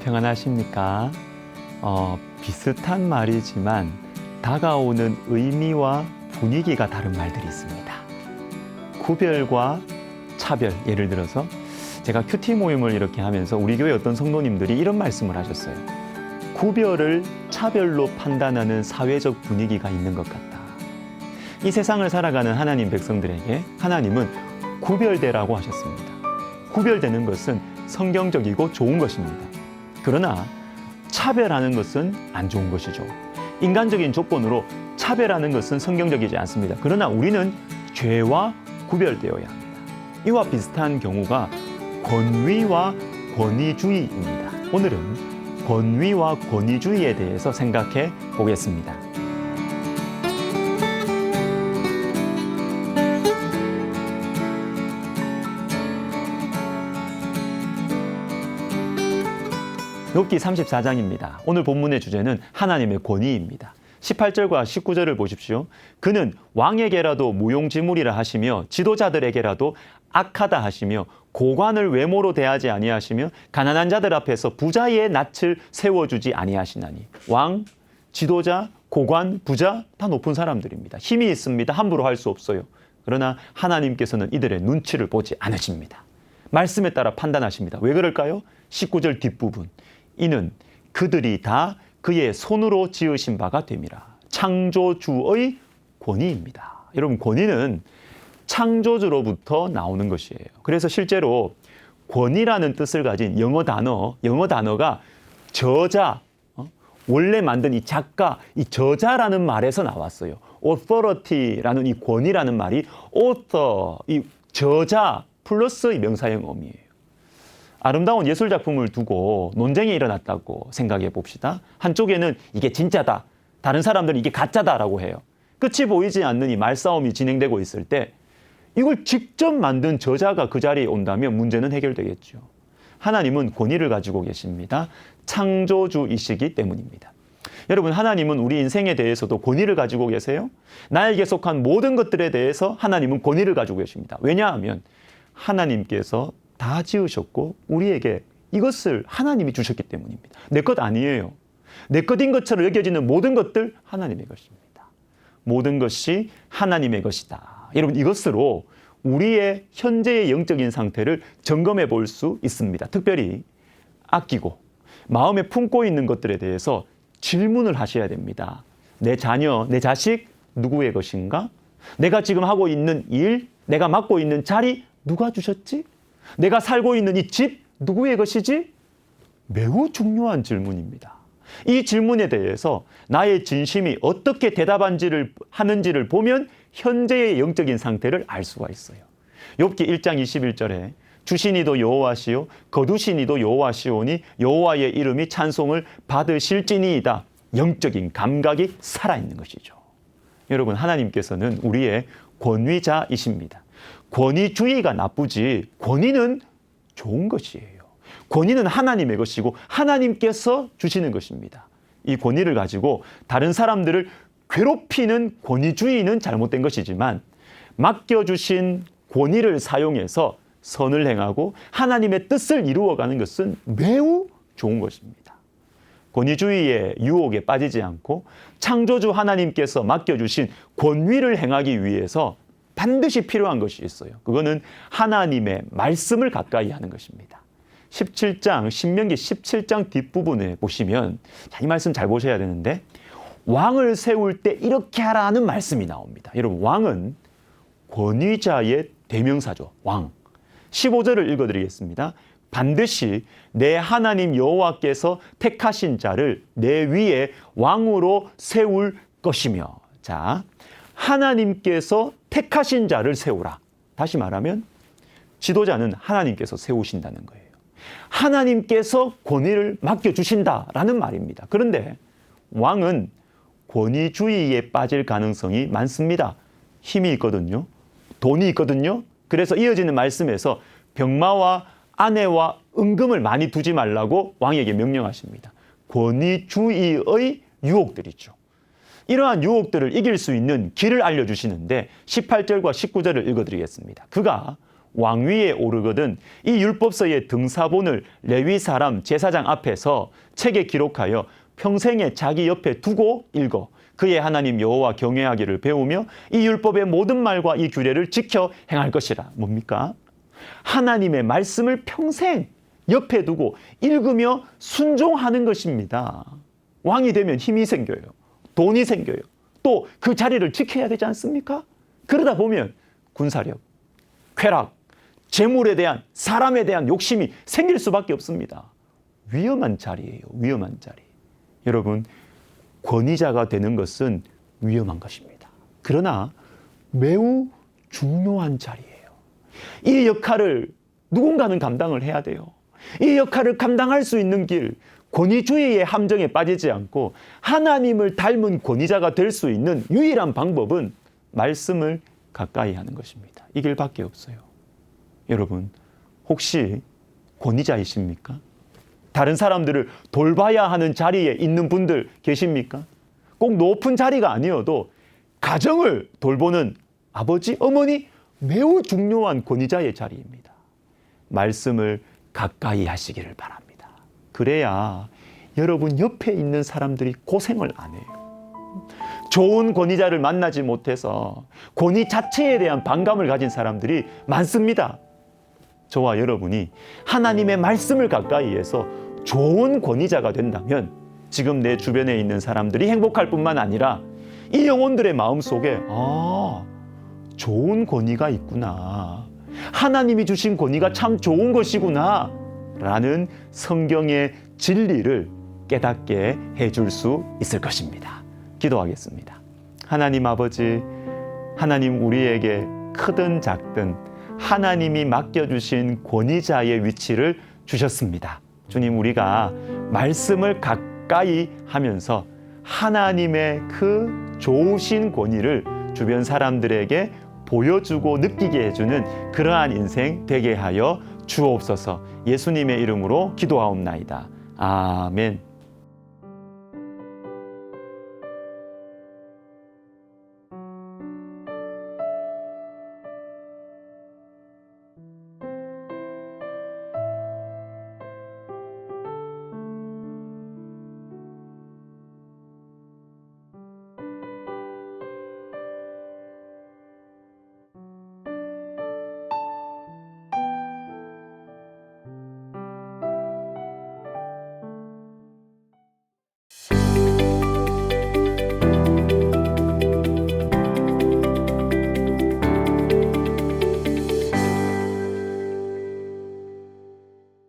평안하십니까? 비슷한 말이지만 다가오는 의미와 분위기가 다른 말들이 있습니다. 구별과 차별, 예를 들어서 제가 큐티 모임을 이렇게 하면서 우리 교회 어떤 성도님들이 이런 말씀을 하셨어요. 구별을 차별로 판단하는 사회적 분위기가 있는 것 같다. 이 세상을 살아가는 하나님 백성들에게 하나님은 구별되라고 하셨습니다. 구별되는 것은 성경적이고 좋은 것입니다. 그러나 차별하는 것은 안 좋은 것이죠. 인간적인 조건으로 차별하는 것은 성경적이지 않습니다. 그러나 우리는 죄와 구별되어야 합니다. 이와 비슷한 경우가 권위와 권위주의입니다. 오늘은 권위와 권위주의에 대해서 생각해 보겠습니다. 욥기 34장입니다. 오늘 본문의 주제는 하나님의 권위입니다. 18절과 19절을 보십시오. 그는 왕에게라도 무용지물이라 하시며 지도자들에게라도 악하다 하시며 고관을 외모로 대하지 아니하시며 가난한 자들 앞에서 부자의 낯을 세워주지 아니하시나니. 왕, 지도자, 고관, 부자 다 높은 사람들입니다. 힘이 있습니다. 함부로 할 수 없어요. 그러나 하나님께서는 이들의 눈치를 보지 않으십니다. 말씀에 따라 판단하십니다. 왜 그럴까요? 19절 뒷부분. 이는 그들이 다 그의 손으로 지으신 바가 됨이라. 창조주의 권위입니다. 여러분, 권위는 창조주로부터 나오는 것이에요. 그래서 실제로 권위라는 뜻을 가진 영어 단어가 저자, 원래 만든 이 작가, 이 저자라는 말에서 나왔어요. authority라는 이 권위라는 말이 author, 이 저자 플러스 이 명사형 어미예요. 아름다운 예술작품을 두고 논쟁이 일어났다고 생각해 봅시다. 한쪽에는 이게 진짜다, 다른 사람들은 이게 가짜다라고 해요. 끝이 보이지 않는 이 말싸움이 진행되고 있을 때 이걸 직접 만든 저자가 그 자리에 온다면 문제는 해결되겠죠. 하나님은 권위를 가지고 계십니다. 창조주이시기 때문입니다. 여러분, 하나님은 우리 인생에 대해서도 권위를 가지고 계세요. 나에게 속한 모든 것들에 대해서 하나님은 권위를 가지고 계십니다. 왜냐하면 하나님께서 다 지으셨고 우리에게 이것을 하나님이 주셨기 때문입니다. 내 것 아니에요. 내 것인 것처럼 여겨지는 모든 것들 하나님의 것입니다. 모든 것이 하나님의 것이다. 여러분, 이것으로 우리의 현재의 영적인 상태를 점검해 볼 수 있습니다. 특별히 아끼고 마음에 품고 있는 것들에 대해서 질문을 하셔야 됩니다. 내 자녀, 내 자식 누구의 것인가? 내가 지금 하고 있는 일, 내가 맡고 있는 자리 누가 주셨지? 내가 살고 있는 이 집 누구의 것이지? 매우 중요한 질문입니다. 이 질문에 대해서 나의 진심이 어떻게 하는지를 보면 현재의 영적인 상태를 알 수가 있어요. 욥기 1장 21절에 주신 이도 여호와시요 거두신 이도 여호와시오니 여호와의 이름이 찬송을 받으실지니이다. 영적인 감각이 살아있는 것이죠. 여러분, 하나님께서는 우리의 권위자이십니다. 권위주의가 나쁘지 권위는 좋은 것이에요. 권위는 하나님의 것이고 하나님께서 주시는 것입니다. 이 권위를 가지고 다른 사람들을 괴롭히는 권위주의는 잘못된 것이지만 맡겨주신 권위를 사용해서 선을 행하고 하나님의 뜻을 이루어가는 것은 매우 좋은 것입니다. 권위주의의 유혹에 빠지지 않고 창조주 하나님께서 맡겨주신 권위를 행하기 위해서 반드시 필요한 것이 있어요. 그거는 하나님의 말씀을 가까이 하는 것입니다. 신명기 17장 뒷부분에 보시면, 이 말씀 잘 보셔야 되는데, 왕을 세울 때 이렇게 하라는 말씀이 나옵니다. 여러분, 왕은 권위자의 대명사죠. 왕. 15절을 읽어드리겠습니다. 반드시 내 하나님 여호와께서 택하신 자를 내 위에 왕으로 세울 것이며. 자, 하나님께서 택하신 자를 세우라. 다시 말하면 지도자는 하나님께서 세우신다는 거예요. 하나님께서 권위를 맡겨주신다라는 말입니다. 그런데 왕은 권위주의에 빠질 가능성이 많습니다. 힘이 있거든요. 돈이 있거든요. 그래서 이어지는 말씀에서 병마와 아내와 은금을 많이 두지 말라고 왕에게 명령하십니다. 권위주의의 유혹들이죠. 이러한 유혹들을 이길 수 있는 길을 알려주시는데 18절과 19절을 읽어드리겠습니다. 그가 왕위에 오르거든 이 율법서의 등사본을 레위 사람 제사장 앞에서 책에 기록하여 평생에 자기 옆에 두고 읽어 그의 하나님 여호와 경외하기를 배우며 이 율법의 모든 말과 이 규례를 지켜 행할 것이라. 뭡니까? 하나님의 말씀을 평생 옆에 두고 읽으며 순종하는 것입니다. 왕이 되면 힘이 생겨요. 돈이 생겨요. 또 그 자리를 지켜야 되지 않습니까? 그러다 보면 군사력, 쾌락, 재물에 대한 사람에 대한 욕심이 생길 수밖에 없습니다. 위험한 자리예요. 위험한 자리. 여러분, 권위자가 되는 것은 위험한 것입니다. 그러나 매우 중요한 자리예요. 이 역할을 누군가는 감당을 해야 돼요. 이 역할을 감당할 수 있는 길, 권위주의의 함정에 빠지지 않고 하나님을 닮은 권위자가 될 수 있는 유일한 방법은 말씀을 가까이 하는 것입니다. 이 길밖에 없어요. 여러분, 혹시 권위자이십니까? 다른 사람들을 돌봐야 하는 자리에 있는 분들 계십니까? 꼭 높은 자리가 아니어도 가정을 돌보는 아버지, 어머니, 매우 중요한 권위자의 자리입니다. 말씀을 가까이 하시기를 바랍니다. 그래야 여러분 옆에 있는 사람들이 고생을 안 해요. 좋은 권위자를 만나지 못해서 권위 자체에 대한 반감을 가진 사람들이 많습니다. 저와 여러분이 하나님의 말씀을 가까이 해서 좋은 권위자가 된다면 지금 내 주변에 있는 사람들이 행복할 뿐만 아니라 이 영혼들의 마음속에 좋은 권위가 있구나. 하나님이 주신 권위가 참 좋은 것이구나. 라는 성경의 진리를 깨닫게 해줄 수 있을 것입니다. 기도하겠습니다. 하나님 아버지, 하나님 우리에게 크든 작든 하나님이 맡겨주신 권위자의 위치를 주셨습니다. 주님, 우리가 말씀을 가까이 하면서 하나님의 그 좋으신 권위를 주변 사람들에게 보여주고 느끼게 해주는 그러한 인생 되게 하여 주옵소서. 예수님의 이름으로 기도하옵나이다. 아멘.